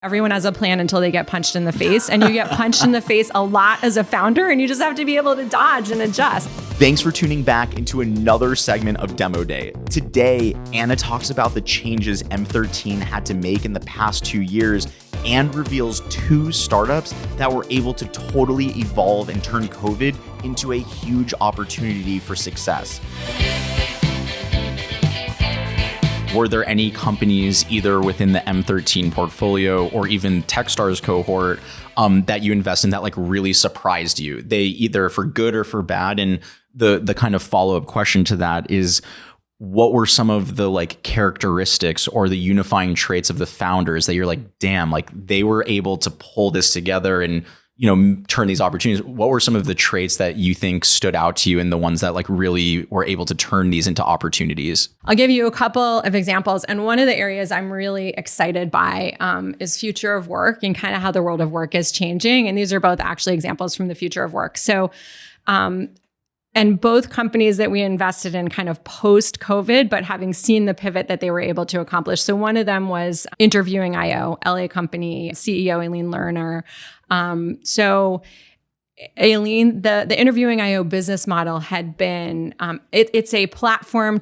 Everyone has a plan until they get punched in the face, and you get punched in the face a lot as a founder, and you just have to be able to dodge and adjust. Thanks for tuning back into another segment of Demo Day. Today, Anna talks about the changes M13 had to make in the past 2 years and reveals 2 startups that were able to totally evolve and turn COVID into a huge opportunity for success. Were there any companies either within the M13 portfolio or even Techstars cohort that you invest in that like really surprised you? They either for good or for bad. And the kind of follow-up question to that is, what were some of the like characteristics or the unifying traits of the founders that you're like, damn, like they were able to pull this together and, you know, turn these opportunities? What were some of the traits that you think stood out to you and the ones that like really were able to turn these into opportunities? I'll give you a couple of examples. And one of the areas I'm really excited by is future of work and kind of how the world of work is changing. And these are both actually examples from the future of work. So, and both companies that we invested in kind of post-COVID, but having seen the pivot that they were able to accomplish. So one of them was Interviewing.io, LA company, CEO Aileen Lerner. So Aileen, the Interviewing.io business model had been, it's a platform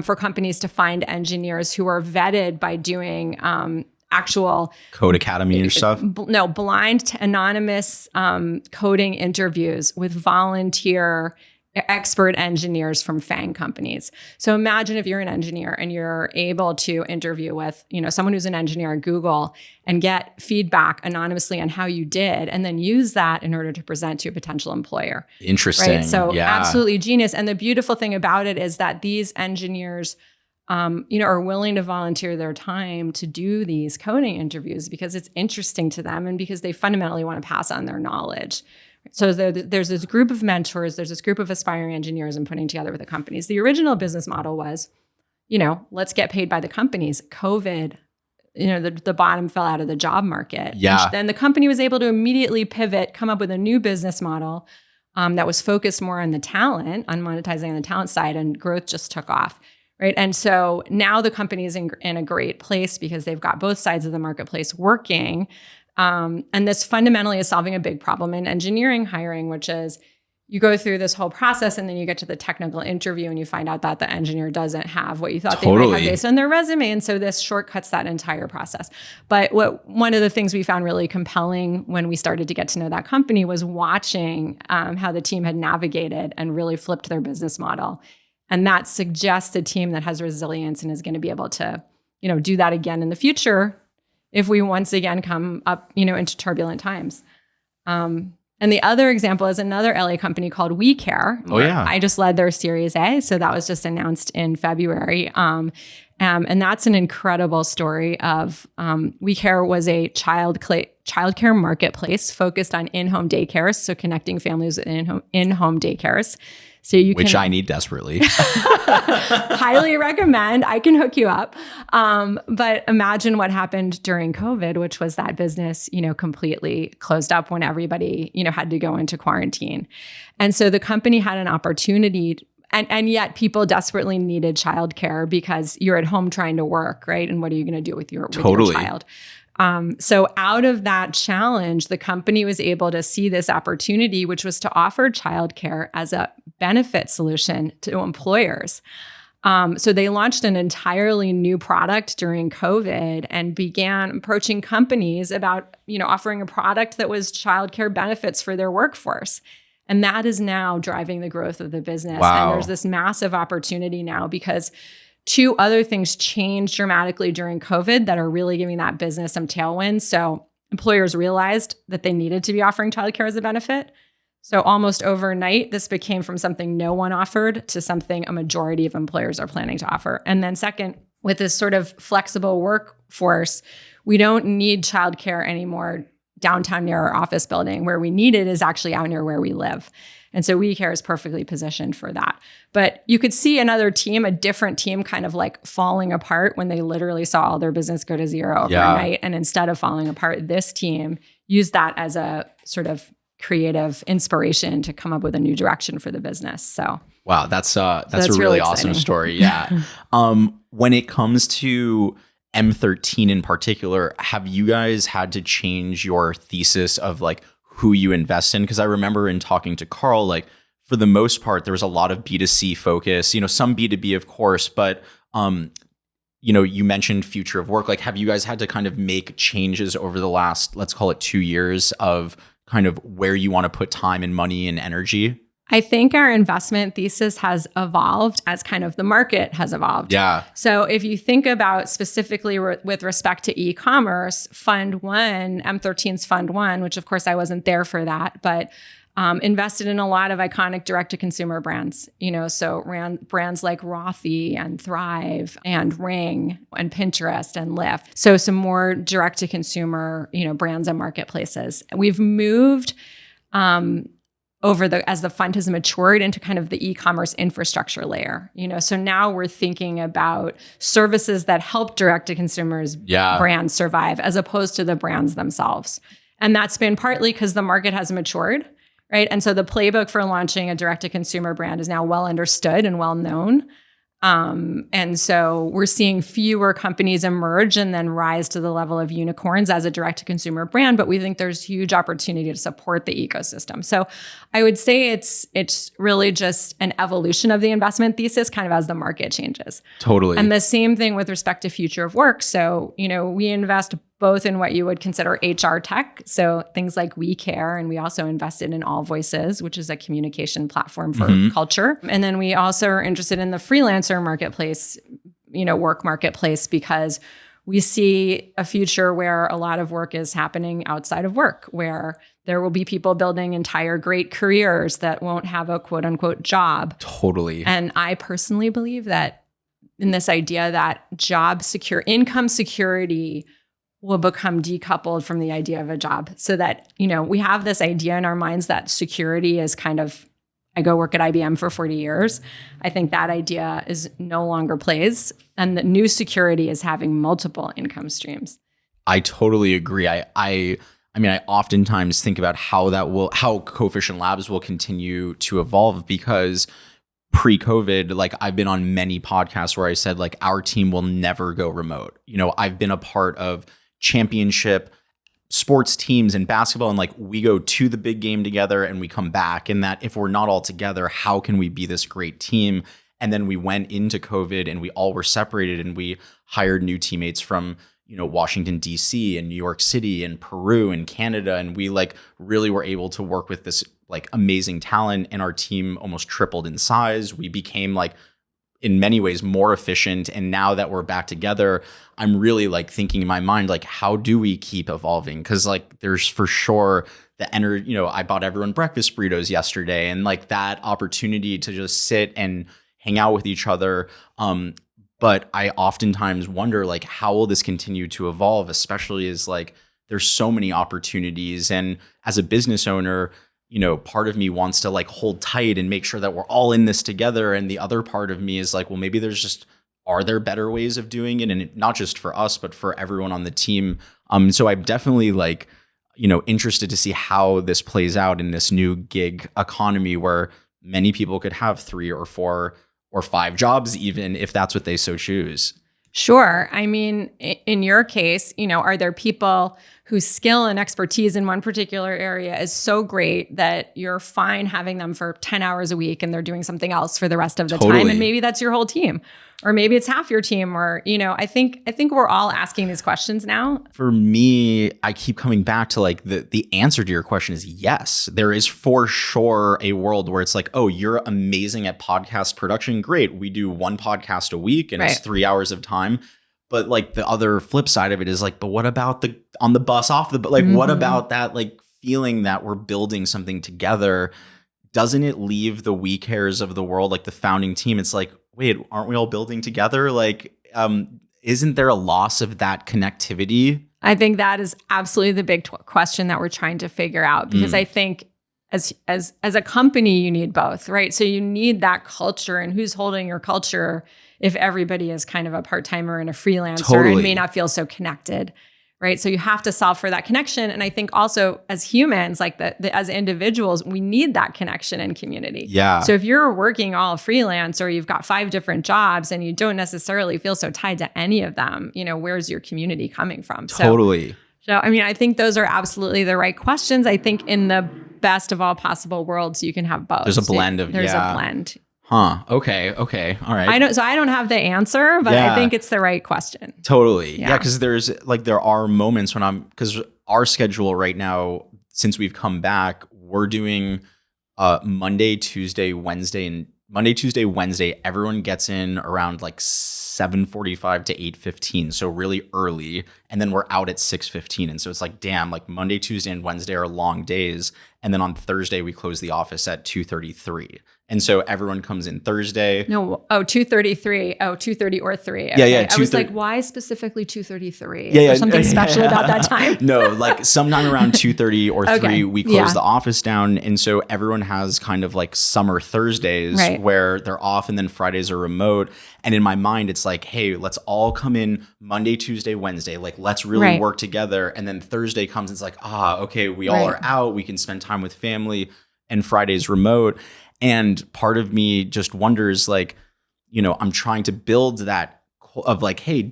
for companies to find engineers who are vetted by doing actual Code Academy and stuff? No, blind to anonymous coding interviews with volunteer expert engineers from FANG companies. So imagine if you're an engineer and you're able to interview with, you know, someone who's an engineer at Google and get feedback anonymously on how you did, and then use that in order to present to a potential employer. Interesting. Right? So yeah. Absolutely genius. And the beautiful thing about it is that these engineers are willing to volunteer their time to do these coding interviews because it's interesting to them and because they fundamentally want to pass on their knowledge. So there's this group of mentors, there's this group of aspiring engineers and putting together with the companies. The original business model was, let's get paid by the companies. COVID, the bottom fell out of the job market. Yeah. And then the company was able to immediately pivot, come up with a new business model that was focused more on the talent, on monetizing on the talent side, and growth just took off. Right. And so now the company is in a great place because they've got both sides of the marketplace working. And this fundamentally is solving a big problem in engineering hiring, which is you go through this whole process and then you get to the technical interview and you find out that the engineer doesn't have what you thought they might have based on their resume. And so this shortcuts that entire process. But one of the things we found really compelling when we started to get to know that company was watching how the team had navigated and really flipped their business model. And that suggests a team that has resilience and is going to be able to, do that again in the future if we once again come up, into turbulent times. And the other example is another LA company called WeCare. Oh, yeah. I just led their Series A. So that was just announced in February. And that's an incredible story of WeCare was a childcare marketplace focused on in-home daycares. So connecting families with in-home daycares. So Which I need desperately. Highly recommend. I can hook you up. But imagine what happened during COVID, which was that business, completely closed up when everybody, had to go into quarantine. And so the company had an opportunity, and yet people desperately needed childcare because you're at home trying to work, right? And what are you going to do with your child? So out of that challenge, the company was able to see this opportunity, which was to offer childcare as a benefit solution to employers. So they launched an entirely new product during COVID and began approaching companies about, offering a product that was childcare benefits for their workforce. And that is now driving the growth of the business. Wow. And there's this massive opportunity now because 2 other things changed dramatically during COVID that are really giving that business some tailwinds. So employers realized that they needed to be offering childcare as a benefit. So almost overnight, this became from something no one offered to something a majority of employers are planning to offer. And then second, with this sort of flexible workforce, we don't need childcare anymore downtown near our office building. Where we need it is actually out near where we live. And so WeCare is perfectly positioned for that. But you could see another team, a different team kind of like falling apart when they literally saw all their business go to zero overnight. Yeah. And instead of falling apart, this team used that as a sort of creative inspiration to come up with a new direction for the business. So wow, that's a really awesome story. Yeah. When it comes to M13 in particular, have you guys had to change your thesis of like who you invest in? Because I remember in talking to Carl, like for the most part, there was a lot of B2C focus, some B2B, of course, but you mentioned future of work. Like, have you guys had to kind of make changes over the last, let's call it 2 years, of kind of where you want to put time and money and energy? I think our investment thesis has evolved as kind of the market has evolved. Yeah. So if you think about specifically with respect to e-commerce, Fund 1, M13's Fund 1, which of course I wasn't there for that, but invested in a lot of iconic direct-to-consumer brands, so brands like Rothy and Thrive and Ring and Pinterest and Lyft. So some more direct-to-consumer, brands and marketplaces. We've moved as the fund has matured into kind of the e-commerce infrastructure layer, so now we're thinking about services that help direct-to-consumers brands survive as opposed to the brands themselves. And that's been partly because the market has matured, right? And so the playbook for launching a direct-to-consumer brand is now well understood and well known. And so we're seeing fewer companies emerge and then rise to the level of unicorns as a direct-to-consumer brand, but we think there's huge opportunity to support the ecosystem. So I would say it's really just an evolution of the investment thesis kind of as the market changes. Totally. And the same thing with respect to future of work. So, we invest both in what you would consider HR tech, so things like WeCare, and we also invested in All Voices, which is a communication platform for culture. And then we also are interested in the freelancer marketplace, work marketplace, because we see a future where a lot of work is happening outside of work, where there will be people building entire great careers that won't have a quote unquote job. Totally. And I personally believe that in this idea that income security will become decoupled from the idea of a job, so that, we have this idea in our minds that security is kind of, I go work at IBM for 40 years. I think that idea is no longer plays, and the new security is having multiple income streams. I totally agree. I oftentimes think about how Coefficient Labs will continue to evolve, because pre-COVID, like I've been on many podcasts where I said like our team will never go remote. I've been a part of championship sports teams in basketball, and like we go to the big game together and we come back, and that if we're not all together, how can we be this great team? And then we went into COVID and we all were separated, and we hired new teammates from Washington, DC and New York City and Peru and Canada, and we like really were able to work with this like amazing talent, and our team almost tripled in size. We became like in many ways more efficient. And now that we're back together, I'm really like thinking in my mind, like, how do we keep evolving? Because like there's for sure the energy, I bought everyone breakfast burritos yesterday, and like that opportunity to just sit and hang out with each other. But I oftentimes wonder, like, how will this continue to evolve, especially as like there's so many opportunities. And as a business owner, part of me wants to like hold tight and make sure that we're all in this together. And the other part of me is like, well, maybe are there better ways of doing it? And not just for us, but for everyone on the team. So I'm definitely like, interested to see how this plays out in this new gig economy where many people could have 3 or 4 or 5 jobs, even if that's what they so choose. Sure. I mean, in your case, are there people whose skill and expertise in one particular area is so great that you're fine having them for 10 hours a week and they're doing something else for the rest of the time? And maybe that's your whole team, or maybe it's half your team, or, I think we're all asking these questions now. For me, I keep coming back to like the answer to your question is yes. There is for sure a world where it's like, oh, you're amazing at podcast production. Great. We do 1 podcast a week and It's 3 hours of time. But like the other flip side of it is like, but what about on the bus off the, like, what about that, like feeling that we're building something together? Doesn't it leave the WeCares of the world, like the founding team? It's like, wait, aren't we all building together? Like, isn't there a loss of that connectivity? I think that is absolutely the big question that we're trying to figure out, because I think as a company, you need both, right? So you need that culture, and who's holding your culture if everybody is kind of a part-timer and a freelancer and may not feel so connected, right? So you have to solve for that connection. And I think also as humans, like as individuals, we need that connection and community. Yeah. So if you're working all freelance or you've got 5 different jobs and you don't necessarily feel so tied to any of them, where's your community coming from? Totally. So, I mean, I think those are absolutely the right questions. I think in the best of all possible worlds, you can have both. There's a blend of, There's a blend. Huh. Okay. All right. I don't have the answer, but I think it's the right question. Totally. Yeah. Cause there are moments when cause our schedule right now, since we've come back, we're doing Monday, Tuesday, Wednesday, everyone gets in around like 7:45 to 8:15. So really early. And then we're out at 6:15. And so it's like, damn, like Monday, Tuesday, and Wednesday are long days. And then on Thursday, we close the office at 2:33. And so everyone comes in Thursday. No, 2:33. 2:30 or 3. Okay. Yeah. I was like, why specifically 2:33? Yeah. There's something special about that time. No, like sometime around 2:30 or 3, we close the office down. And so everyone has kind of like summer Thursdays where they're off and then Fridays are remote. And in my mind, it's like, hey, let's all come in Monday, Tuesday, Wednesday. Like, let's really work together. And then Thursday comes and it's like, okay, we all are out. We can spend time with family, and Friday's remote. And part of me just wonders, like, I'm trying to build that of like, hey,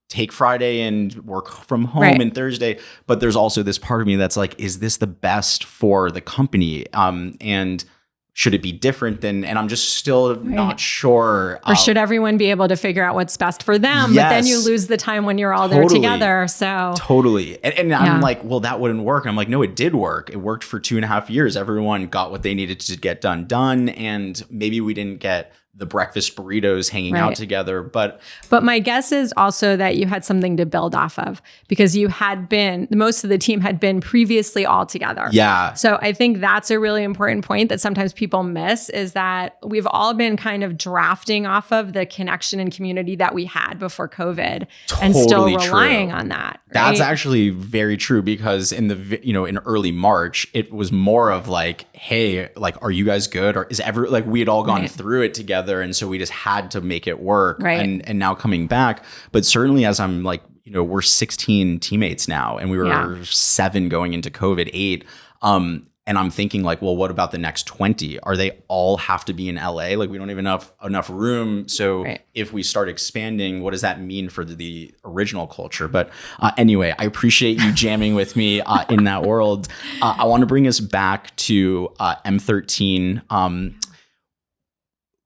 take Friday and work from home and Thursday. But there's also this part of me that's like, is this the best for the company? And should it be different than, and I'm just still not sure. Or should everyone be able to figure out what's best for them? Yes, but then you lose the time when you're all there together. So totally. And I'm like, well, that wouldn't work. I'm like, no, it did work. It worked for 2.5 years. Everyone got what they needed to get done. And maybe we didn't get the breakfast burritos hanging out together. But my guess is also that you had something to build off of, because most of the team had been previously all together. Yeah. So I think that's a really important point that sometimes people miss, is that we've all been kind of drafting off of the connection and community that we had before COVID and still relying on that. Right? That's actually very true, because in early March, it was more of like, hey, like, are you guys good? Or we had all gone through it together. And so we just had to make it work. And now coming back, but certainly as I'm like, we're 16 teammates now, and we were 7 going into COVID, 8. And I'm thinking like, well, what about the next 20? Are they all have to be in LA? Like, we don't even have enough room. So if we start expanding, what does that mean for the original culture? But anyway, I appreciate you jamming with me in that world. I want to bring us back to M13.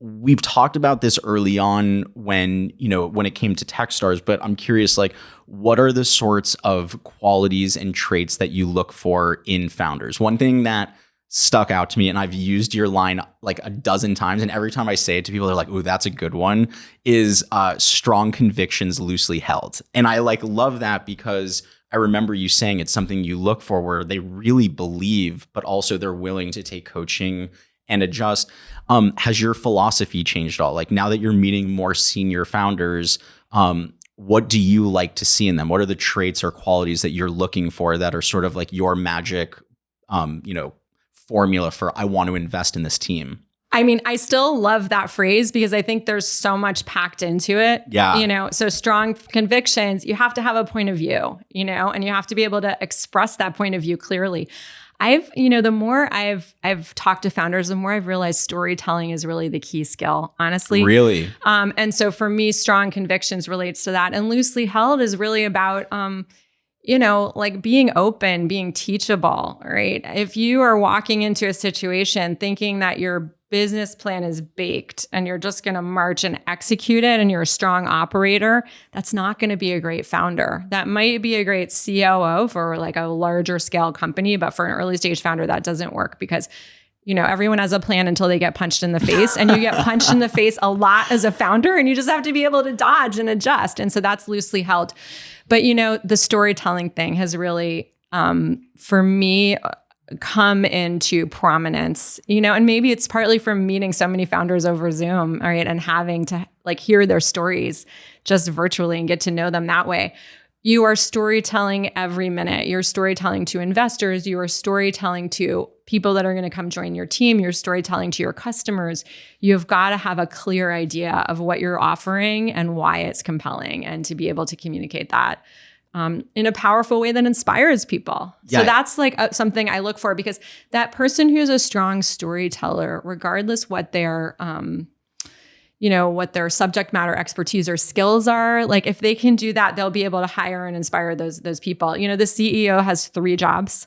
We've talked about this early on when it came to Techstars, but I'm curious, like, what are the sorts of qualities and traits that you look for in founders? One thing that stuck out to me, and I've used your line like a dozen times, and every time I say it to people, they're like, "Ooh, that's a good one," is strong convictions loosely held. And I love that, because I remember you saying it's something you look for, where they really believe, but also they're willing to take coaching and adjust. Has your philosophy changed at all? Like, now that you're meeting more senior founders, what do you like to see in them? What are the traits or qualities that you're looking for that are sort of like your magic, formula for, I want to invest in this team? I mean, I still love that phrase, because I think there's so much packed into it. Yeah. So strong convictions, you have to have a point of view, and you have to be able to express that point of view clearly. The more I've talked to founders, the more I've realized storytelling is really the key skill, honestly. Really? And so for me, strong convictions relates to that. And loosely held is really about, like being open, being teachable, right? If you are walking into a situation thinking that your business plan is baked and you're just going to march and execute it and you're a strong operator, that's not going to be a great founder. That might be a great COO for like a larger scale company, but for an early stage founder, that doesn't work, because everyone has a plan until they get punched in the face, and you get punched in the face a lot as a founder, and you just have to be able to dodge and adjust. And so that's loosely held. But, the storytelling thing has really, for me, come into prominence, and maybe it's partly from meeting so many founders over Zoom, all right, and having to hear their stories just virtually and get to know them that way. You are storytelling every minute. You're storytelling to investors. You are storytelling to people that are going to come join your team. You're storytelling to your customers. You've got to have a clear idea of what you're offering and why it's compelling, and to be able to communicate that. in a powerful way that inspires people. Yeah. So that's like something I look for, because that person who's a strong storyteller, regardless what their what their subject matter expertise or skills are, like if they can do that, they'll be able to hire and inspire those people. The CEO has 3 jobs,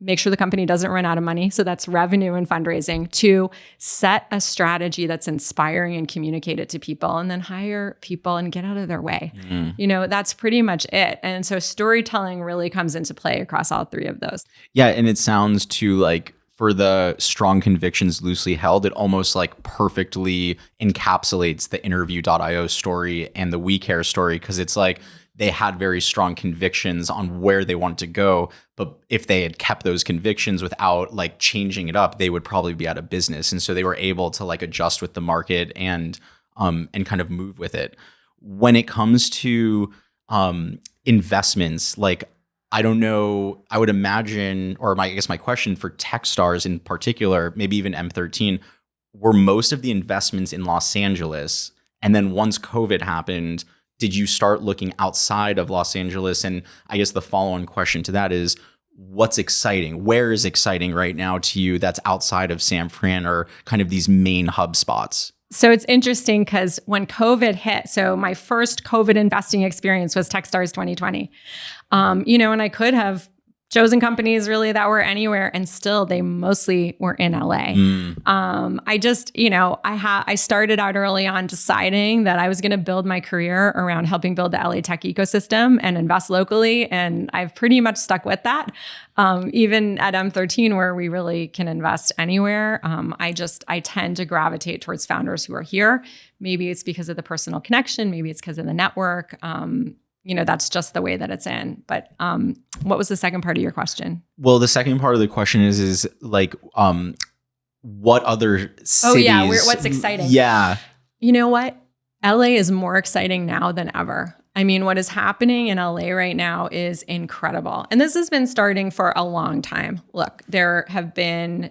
make sure the company doesn't run out of money. So that's revenue and fundraising. 2, set a strategy that's inspiring and communicate it to people, and then hire people and get out of their way. That's pretty much it. And so storytelling really comes into play across all 3 of those. Yeah. And it sounds to like, for the strong convictions loosely held, it almost like perfectly encapsulates the interview.io story and the We Care story, because it's like they had very strong convictions on where they wanted to go. But if they had kept those convictions without like changing it up, they would probably be out of business. And so they were able to like adjust with the market and kind of move with it. When it comes to investments, like, I don't know, I would imagine, or I guess my question for Techstars in particular, maybe even M13, were most of the investments in Los Angeles? And then once COVID happened, did you start looking outside of Los Angeles? And I guess the follow-on question to that is, what's exciting? Where is exciting right now to you that's outside of San Fran or kind of these main hub spots? So it's interesting because when COVID hit, so my first COVID investing experience was Techstars 2020. And I could have chosen companies really that were anywhere, and still they mostly were in LA. I just, I started out early on deciding that I was going to build my career around helping build the LA tech ecosystem and invest locally. And I've pretty much stuck with that. Even at M13, where we really can invest anywhere, I tend to gravitate towards founders who are here. Maybe it's because of the personal connection. Maybe it's because of the network. That's just the way that it's in. But what was the second part of your question? Well, the second part of the question is like, what other cities? Oh yeah, what's exciting? Yeah. You know what? LA is more exciting now than ever. I mean, what is happening in LA right now is incredible. And this has been starting for a long time. Look, there have been,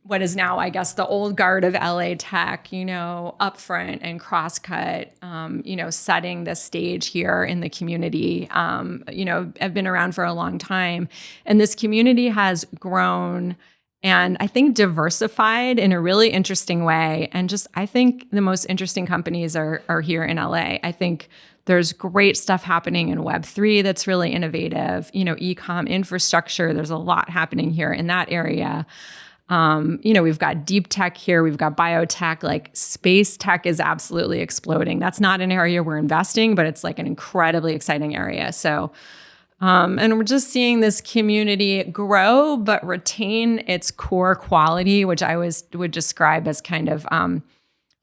what is now, I guess, the old guard of LA tech, Upfront and Crosscut, setting the stage here in the community, have been around for a long time. And this community has grown and I think diversified in a really interesting way. And I think the most interesting companies are here in LA. I think there's great stuff happening in Web3 that's really innovative, e-com infrastructure. There's a lot happening here in that area. We've got deep tech here. We've got biotech, like space tech is absolutely exploding. That's not an area we're investing, but it's like an incredibly exciting area. So, and we're just seeing this community grow, but retain its core quality, which I would describe as kind of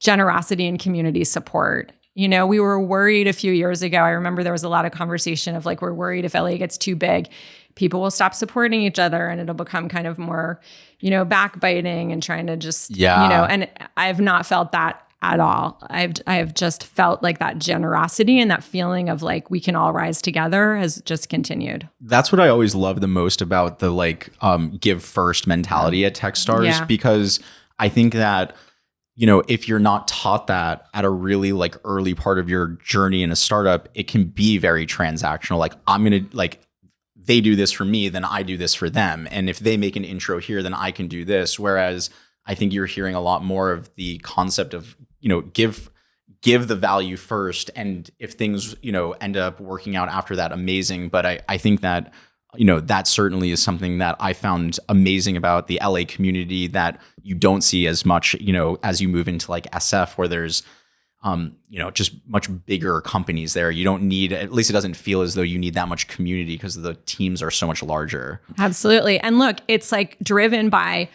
generosity and community support. We were worried a few years ago. I remember there was a lot of conversation of like, we're worried if LA gets too big, people will stop supporting each other and it'll become kind of more, backbiting and trying to just, and I've not felt that at all. I have just felt like that generosity and that feeling of like, we can all rise together has just continued. That's what I always love the most about the like, give first mentality at Techstars, because I think that, if you're not taught that at a really like early part of your journey in a startup, it can be very transactional. Like they do this for me, then I do this for them. And if they make an intro here, then I can do this. Whereas I think you're hearing a lot more of the concept of, give the value first. And if things, end up working out after that, amazing. But I think that, that certainly is something that I found amazing about the LA community that you don't see as much, as you move into like SF, where there's, just much bigger companies there. You don't need, at least it doesn't feel as though you need that much community because the teams are so much larger. Absolutely. And look, it's like driven by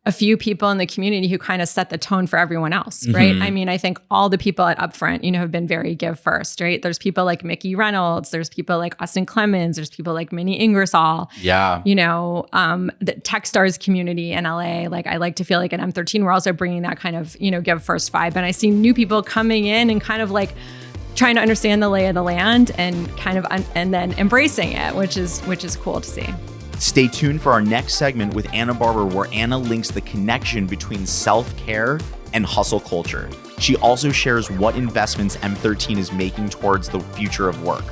a few people in the community who kind of set the tone for everyone else, right? I mean, I think all the people at Upfront, have been very give first, right? There's people like Mickey Reynolds, there's people like Austin Clemens, there's people like Minnie Ingersoll. Yeah. The Techstars community in LA, like I like to feel like at M13, we're also bringing that kind of, give first vibe. And I see new people coming in and kind of like trying to understand the lay of the land and kind of, and then embracing it, which is cool to see. Stay tuned for our next segment with Anna Barber, where Anna links the connection between self-care and hustle culture. She also shares what investments M13 is making towards the future of work.